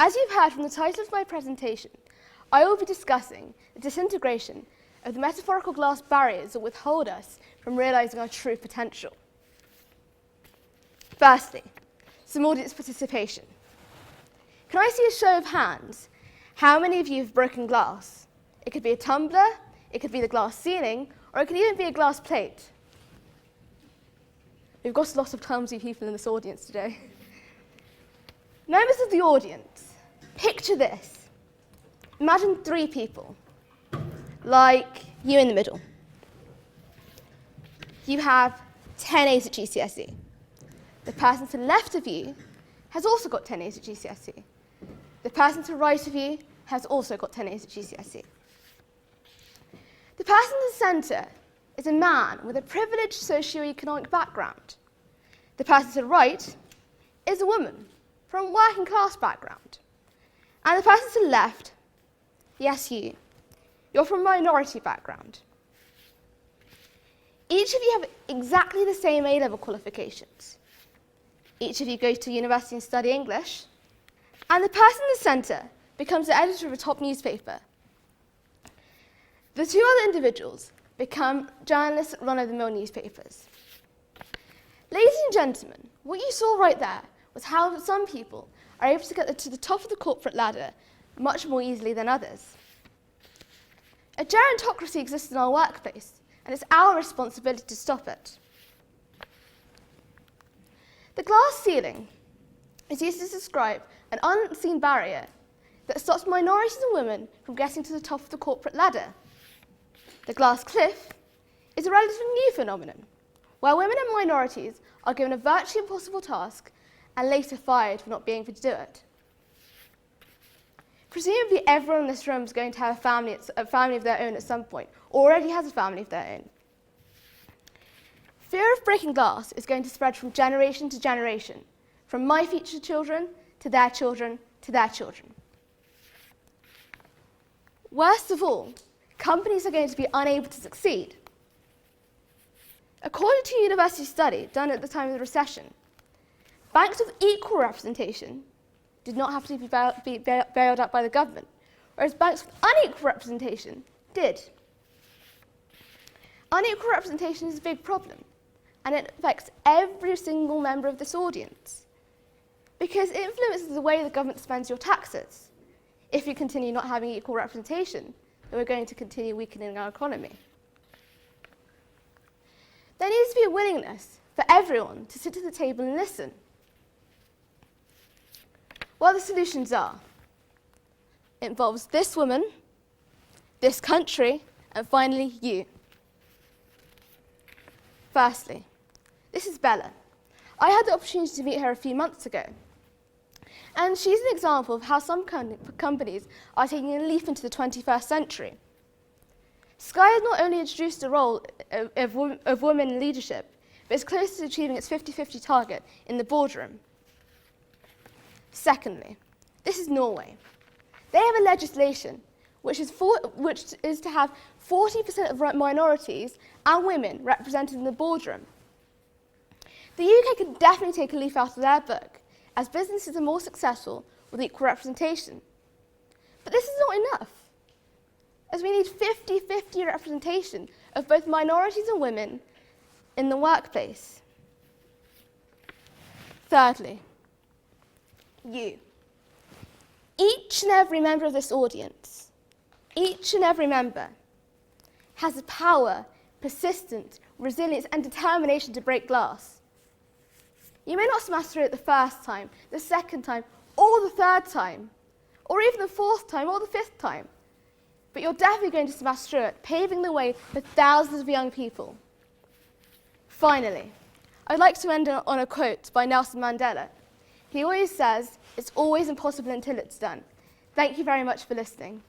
As you've heard from the title of my presentation, I will be discussing the disintegration of the metaphorical glass barriers that withhold us from realising our true potential. Firstly, some audience participation. Can I see a show of hands? How many of you have broken glass? It could be a tumbler, it could be the glass ceiling, or it could even be a glass plate. We've got a lot of clumsy people in this audience today. Members of the audience, picture this. Imagine 3 people, like you in the middle. You have 10 A's at GCSE. The person to the left of you has also got 10 A's at GCSE. The person to the right of you has also got 10 A's at GCSE. The person in the centre is a man with a privileged socio-economic background. The person to the right is a woman from a working class background. And the person to the left, yes, you're from a minority background. Each of you have exactly the same A-level qualifications. Each of you goes to university and study English. And the person in the centre becomes the editor of a top newspaper. The 2 other individuals become journalists at run-of-the-mill newspapers. Ladies and gentlemen, what you saw right there was how some people are able to get to the top of the corporate ladder much more easily than others. A gerontocracy exists in our workplace, and it's our responsibility to stop it. The glass ceiling is used to describe an unseen barrier that stops minorities and women from getting to the top of the corporate ladder. The glass cliff is a relatively new phenomenon, where women and minorities are given a virtually impossible task and later fired for not being able to do it. Presumably everyone in this room is going to have a family of their own at some point, or already has a family of their own. Fear of breaking glass is going to spread from generation to generation, from my future children to their children to their children. Worst of all, companies are going to be unable to succeed. According to a university study done at the time of the recession, banks with equal representation did not have to be bailed out by the government, whereas banks with unequal representation did. Unequal representation is a big problem, and it affects every single member of this audience, because it influences the way the government spends your taxes. If you continue not having equal representation, then we're going to continue weakening our economy. There needs to be a willingness for everyone to sit at the table and listen. What the solutions are? It involves this woman, this country, and finally you. Firstly, this is Bella. I had the opportunity to meet her a few months ago. And she's an example of how some companies are taking a leap into the 21st century. Sky has not only introduced the role of women in leadership, but is close to achieving its 50-50 target in the boardroom. Secondly, this is Norway. They have a legislation which is to have 40% of minorities and women represented in the boardroom. The UK can definitely take a leaf out of their book, as businesses are more successful with equal representation. But this is not enough, as we need 50-50 representation of both minorities and women in the workplace. Thirdly, you. Each and every member of this audience, each and every member, has the power, persistence, resilience, and determination to break glass. You may not smash through it the first time, the second time, or the third time, or even the fourth time, or the fifth time. But you're definitely going to smash through it, paving the way for thousands of young people. Finally, I'd like to end on a quote by Nelson Mandela. He always says, "It's always impossible until it's done." Thank you very much for listening.